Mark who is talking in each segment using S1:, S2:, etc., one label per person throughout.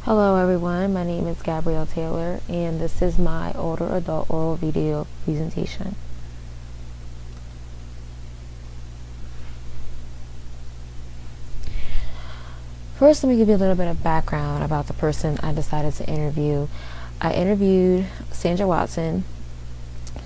S1: Hello everyone, my name is Gabrielle Taylor and this is my older adult oral video presentation. First, let me give you a little bit of background about the person I decided to interview. I interviewed Sandra Watson.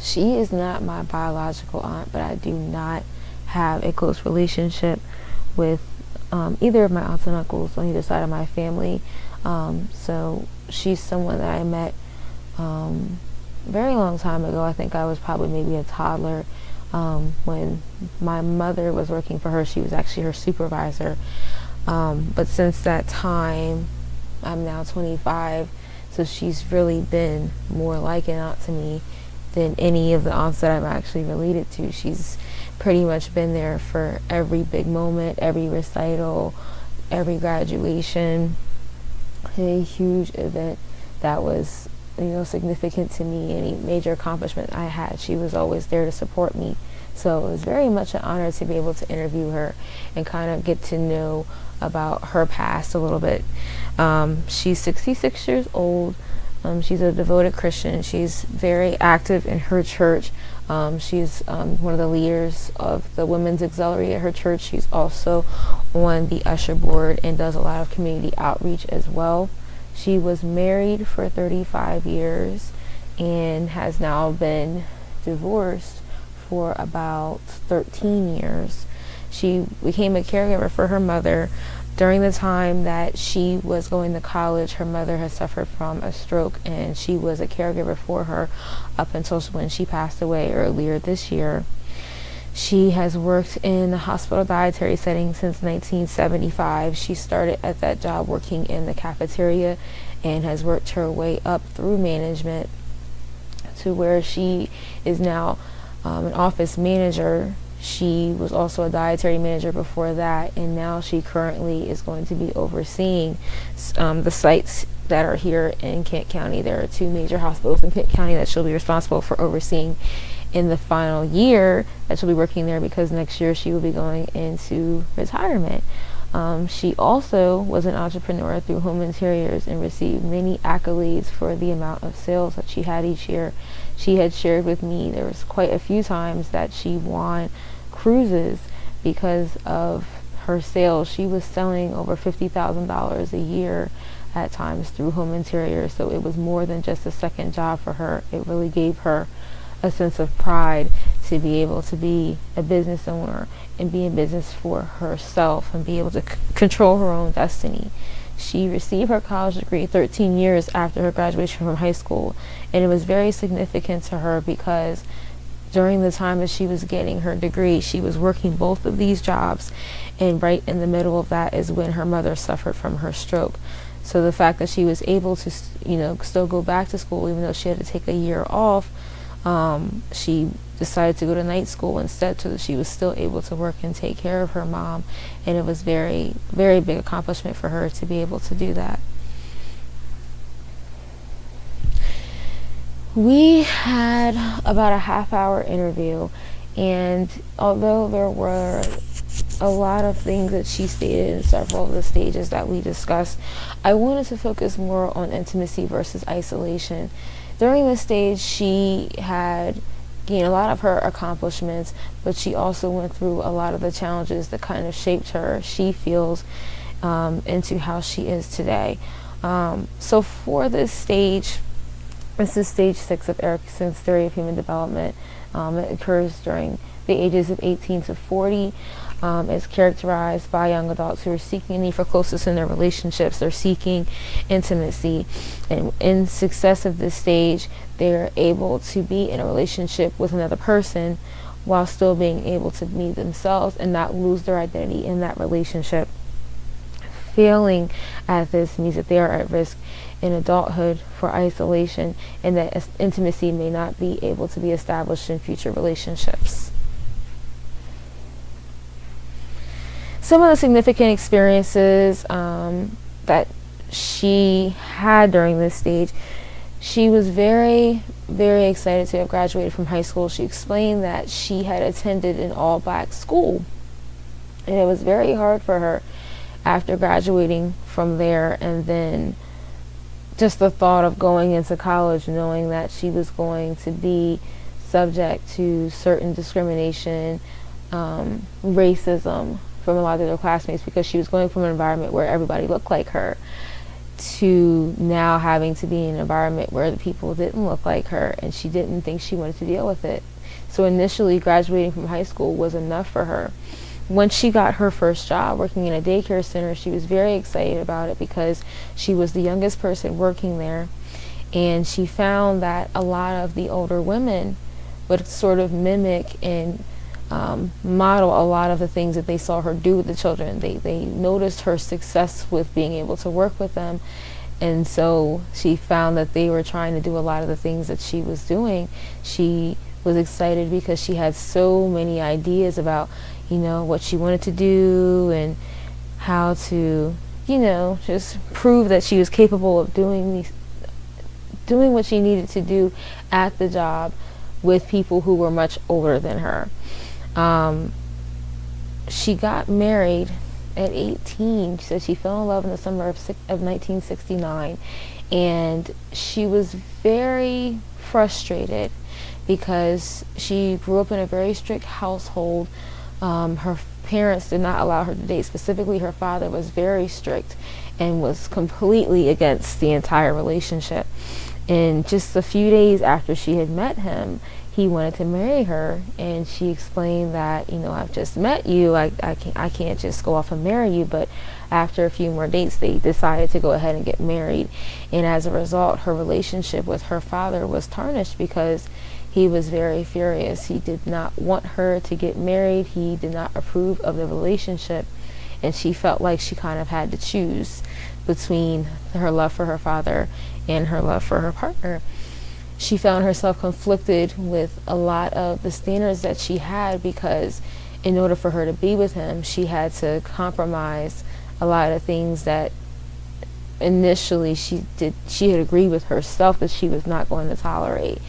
S1: She is not my biological aunt, but I do not have a close relationship with either of my aunts and uncles on either side of my family. So she's someone that I met very long time ago. I think I was probably maybe a toddler when my mother was working for her. She was actually her supervisor. But since that time, I'm now 25, so she's really been more like an aunt to me than any of the aunts that I'm actually related to. She's pretty much been there for every big moment, every recital, every graduation, a huge event that was, significant to me, any major accomplishment I had. She was always there to support me. So it was very much an honor to be able to interview her and kind of get to know about her past a little bit. She's 66 years old. She's a devoted Christian. She's very active in her church. She's one of the leaders of the women's auxiliary at her church. She's also on the usher board and does a lot of community outreach as well. She was married for 35 years and has now been divorced for about 13 years. She became a caregiver for her mother. During the time that she was going to college, her mother had suffered from a stroke, and she was a caregiver for her up until when she passed away earlier this year. She has worked in the hospital dietary setting since 1975. She started at that job working in the cafeteria and has worked her way up through management to where she is now an office manager. She was also a dietary manager before that, and now she currently is going to be overseeing the sites that are here in Kent County. There are two major hospitals in Kent County that she'll be responsible for overseeing in the final year that she'll be working there, because next year she will be going into retirement. She also was an entrepreneur through Home Interiors and received many accolades for the amount of sales that she had each year. She had shared with me there was quite a few times that she won cruises because of her sales. She was selling over $50,000 a year at times through Home Interiors, so it was more than just a second job for her. It really gave her a sense of pride to be able to be a business owner and be in business for herself and be able to control her own destiny. She received her college degree 13 years after her graduation from high school, and it was very significant to her because during the time that she was getting her degree, she was working both of these jobs, and right in the middle of that is when her mother suffered from her stroke. So the fact that she was able to, still go back to school even though she had to take a year off, she decided to go to night school instead so that she was still able to work and take care of her mom, and it was very, very big accomplishment for her to be able to do that. We had about a half-hour interview, and although there were a lot of things that she stated in several of the stages that we discussed, I wanted to focus more on intimacy versus isolation. During this stage, she had gained a lot of her accomplishments, but she also went through a lot of the challenges that kind of shaped her, she feels, into how she is today. So for this stage, this is stage 6 of Erikson's theory of human development. It occurs during the ages of 18 to 40. It's characterized by young adults who are seeking a need for closeness in their relationships. They're seeking intimacy. And in success of this stage, they're able to be in a relationship with another person while still being able to be themselves and not lose their identity in that relationship. Failing at this means that they are at risk in adulthood for isolation, and that intimacy may not be able to be established in future relationships. Some of the significant experiences that she had during this stage: she was very, very excited to have graduated from high school. She explained that she had attended an all-black school, and it was very hard for her after graduating from there and then just the thought of going into college knowing that she was going to be subject to certain discrimination, racism from a lot of their classmates, because she was going from an environment where everybody looked like her to now having to be in an environment where the people didn't look like her, and she didn't think she wanted to deal with it. So initially, graduating from high school was enough for her. Once she got her first job working in a daycare center, she was very excited about it because she was the youngest person working there, and she found that a lot of the older women would sort of mimic and model a lot of the things that they saw her do with the children. They noticed her success with being able to work with them, and so she found that they were trying to do a lot of the things that she was doing. She was excited because she had so many ideas about, what she wanted to do and how to, just prove that she was capable of doing what she needed to do at the job with people who were much older than her. She got married at 18. She said she fell in love in the summer of 1969, and she was very frustrated because she grew up in a very strict household. Her parents did not allow her to date. Specifically, her father was very strict and was completely against the entire relationship. And just a few days after she had met him, he wanted to marry her, and she explained that, I've just met you, I can't just go off and marry you. But after a few more dates, they decided to go ahead and get married. And as a result, her relationship with her father was tarnished because he was very furious. He did not want her to get married. He did not approve of the relationship, and she felt like she kind of had to choose between her love for her father and her love for her partner. She found herself conflicted with a lot of the standards that she had, because in order for her to be with him, she had to compromise a lot of things that initially she had agreed with herself that she was not going to tolerate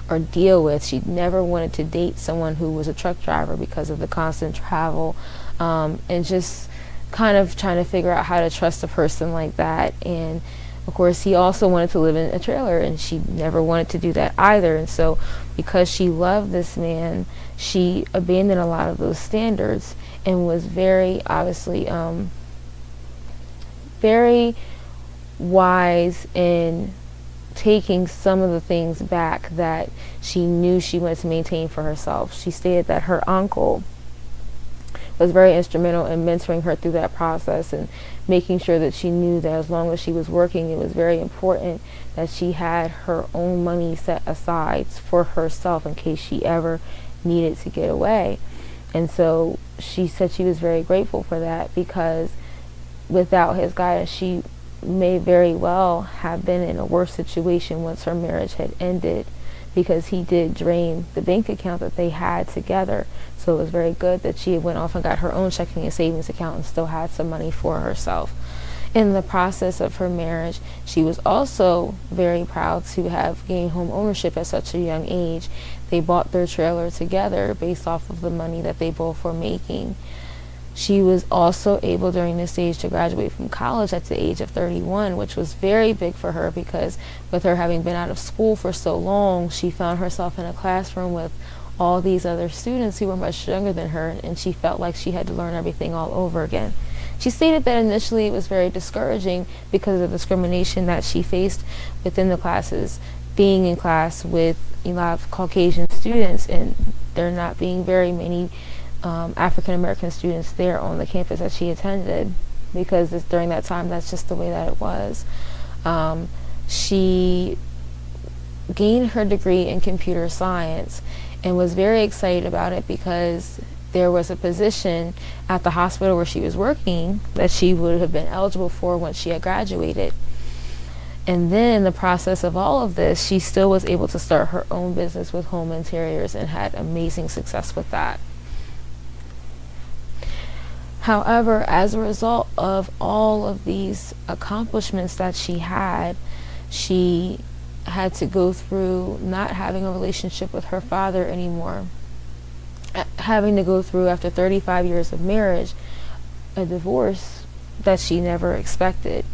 S1: or deal with. She never wanted to date someone who was a truck driver because of the constant travel, and just kind of trying to figure out how to trust a person like that. And of course, he also wanted to live in a trailer, and she never wanted to do that either. And so because she loved this man, she abandoned a lot of those standards and was very, obviously, very wise in taking some of the things back that she knew she wanted to maintain for herself. She stated that her uncle was very instrumental in mentoring her through that process and making sure that she knew that as long as she was working, it was very important that she had her own money set aside for herself in case she ever needed to get away. And so she said she was very grateful for that, because without his guidance, she may very well have been in a worse situation once her marriage had ended, because he did drain the bank account that they had together. So it was very good that she went off and got her own checking and savings account and still had some money for herself. In the process of her marriage, she was also very proud to have gained home ownership at such a young age. They bought their trailer together based off of the money that they both were making. She was also able during this stage to graduate from college at the age of 31, which was very big for her, because with her having been out of school for so long, she found herself in a classroom with all these other students who were much younger than her, and she felt like she had to learn everything all over again. She stated that initially it was very discouraging because of the discrimination that she faced within the classes, being in class with a lot of Caucasian students, and there not being very many African American students there on the campus that she attended, because during that time that's just the way that it was. She gained her degree in computer science and was very excited about it, because there was a position at the hospital where she was working that she would have been eligible for once she had graduated. And then in the process of all of this, she still was able to start her own business with home interiors and had amazing success with that. However, as a result of all of these accomplishments that she had to go through not having a relationship with her father anymore, having to go through, after 35 years of marriage, a divorce that she never expected.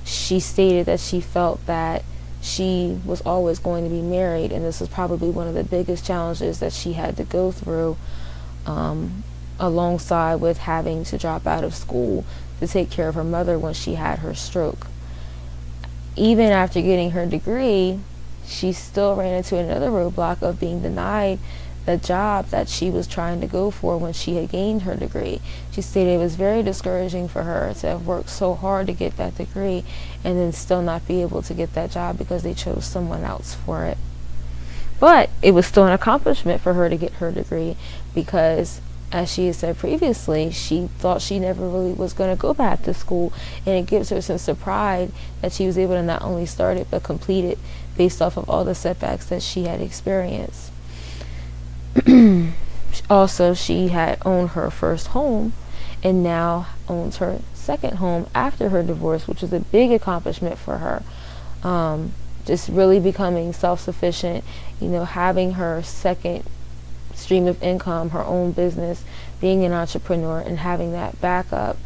S1: she stated that she felt that she was always going to be married, and this was probably one of the biggest challenges that she had to go through, alongside with having to drop out of school to take care of her mother when she had her stroke. Even after getting her degree, she still ran into another roadblock of being denied the job that she was trying to go for when she had gained her degree. She stated it was very discouraging for her to have worked so hard to get that degree and then still not be able to get that job because they chose someone else for it. But it was still an accomplishment for her to get her degree because, as she had said previously, she thought she never really was going to go back to school, and it gives her a sense of pride that she was able to not only start it but complete it based off of all the setbacks that she had experienced. Also, she had owned her first home and now owns her second home after her divorce, which was a big accomplishment for her. Just really becoming self-sufficient, having her second stream of income, her own business, being an entrepreneur, and having that backup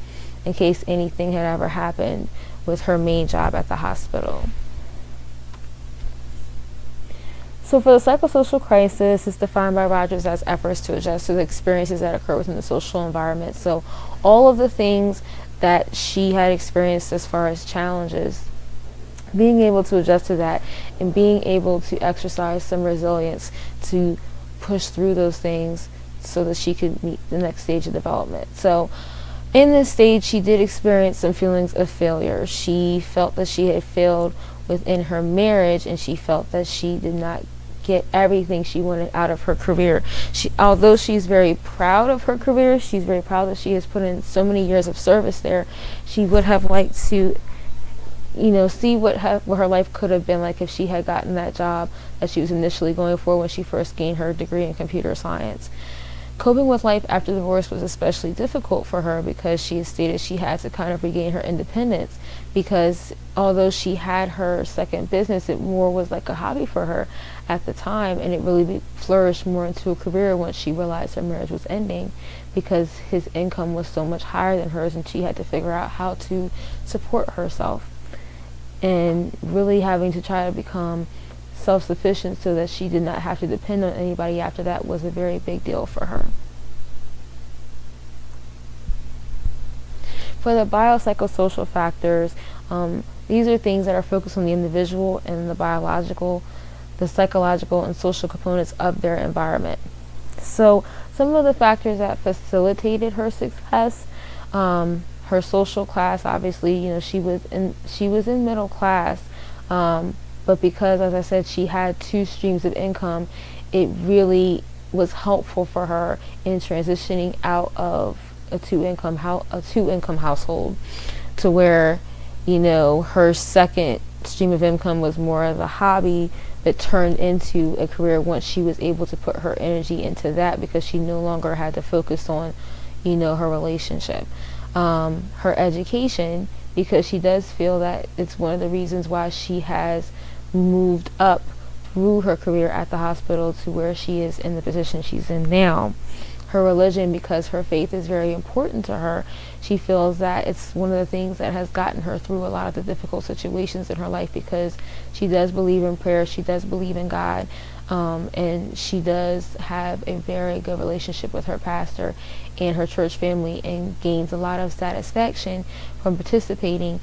S1: in case anything had ever happened with her main job at the hospital. So for the psychosocial crisis, it's defined by Rogers as efforts to adjust to the experiences that occur within the social environment. So all of the things that she had experienced as far as challenges, being able to adjust to that and being able to exercise some resilience to push through those things so that she could meet the next stage of development. So in this stage, she did experience some feelings of failure. She felt that she had failed within her marriage, and she felt that she did not get everything she wanted out of her career. Although she's very proud of her career, she's very proud that she has put in so many years of service there, she would have liked to see what her life could have been like if she had gotten that job that she was initially going for when she first gained her degree in computer science. Coping with life after divorce was especially difficult for her because she stated she had to kind of regain her independence, because although she had her second business, it more was like a hobby for her at the time, and it really flourished more into a career once she realized her marriage was ending, because his income was so much higher than hers and she had to figure out how to support herself, and really having to try to become self-sufficient so that she did not have to depend on anybody after that was a very big deal for her. For the biopsychosocial factors, these are things that are focused on the individual and the biological, the psychological, and social components of their environment. So some of the factors that facilitated her success, her social class, obviously, she was in middle class, but because, as I said, she had two streams of income, it really was helpful for her in transitioning out of a two-income household to where, her second stream of income was more of a hobby that turned into a career once she was able to put her energy into that, because she no longer had to focus on, her relationship. Her education, because she does feel that it's one of the reasons why she has moved up through her career at the hospital to where she is in the position she's in now. Her religion, because her faith is very important to her, she feels that it's one of the things that has gotten her through a lot of the difficult situations in her life, because she does believe in prayer, she does believe in God, and she does have a very good relationship with her pastor and her church family, and gains a lot of satisfaction from participating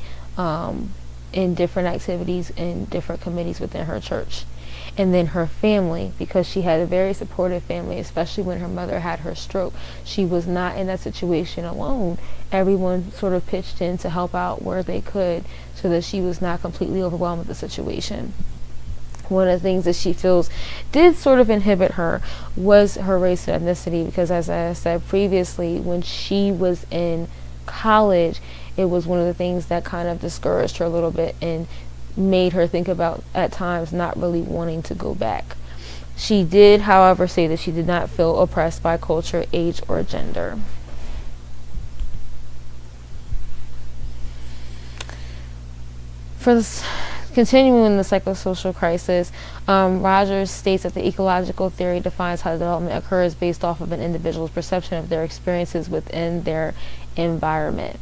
S1: in different activities in different committees within her church. And then her family, because she had a very supportive family, especially when her mother had her stroke. She was not in that situation alone. Everyone sort of pitched in to help out where they could so that she was not completely overwhelmed with the situation. One of the things that she feels did sort of inhibit her was her race and ethnicity, because as I said previously, when she was in college, it was one of the things that kind of discouraged her a little bit and made her think about, at times, not really wanting to go back. She did, however, say that she did not feel oppressed by culture, age, or gender. For this, continuing the psychosocial crisis, Rogers states that the ecological theory defines how development occurs based off of an individual's perception of their experiences within their environment.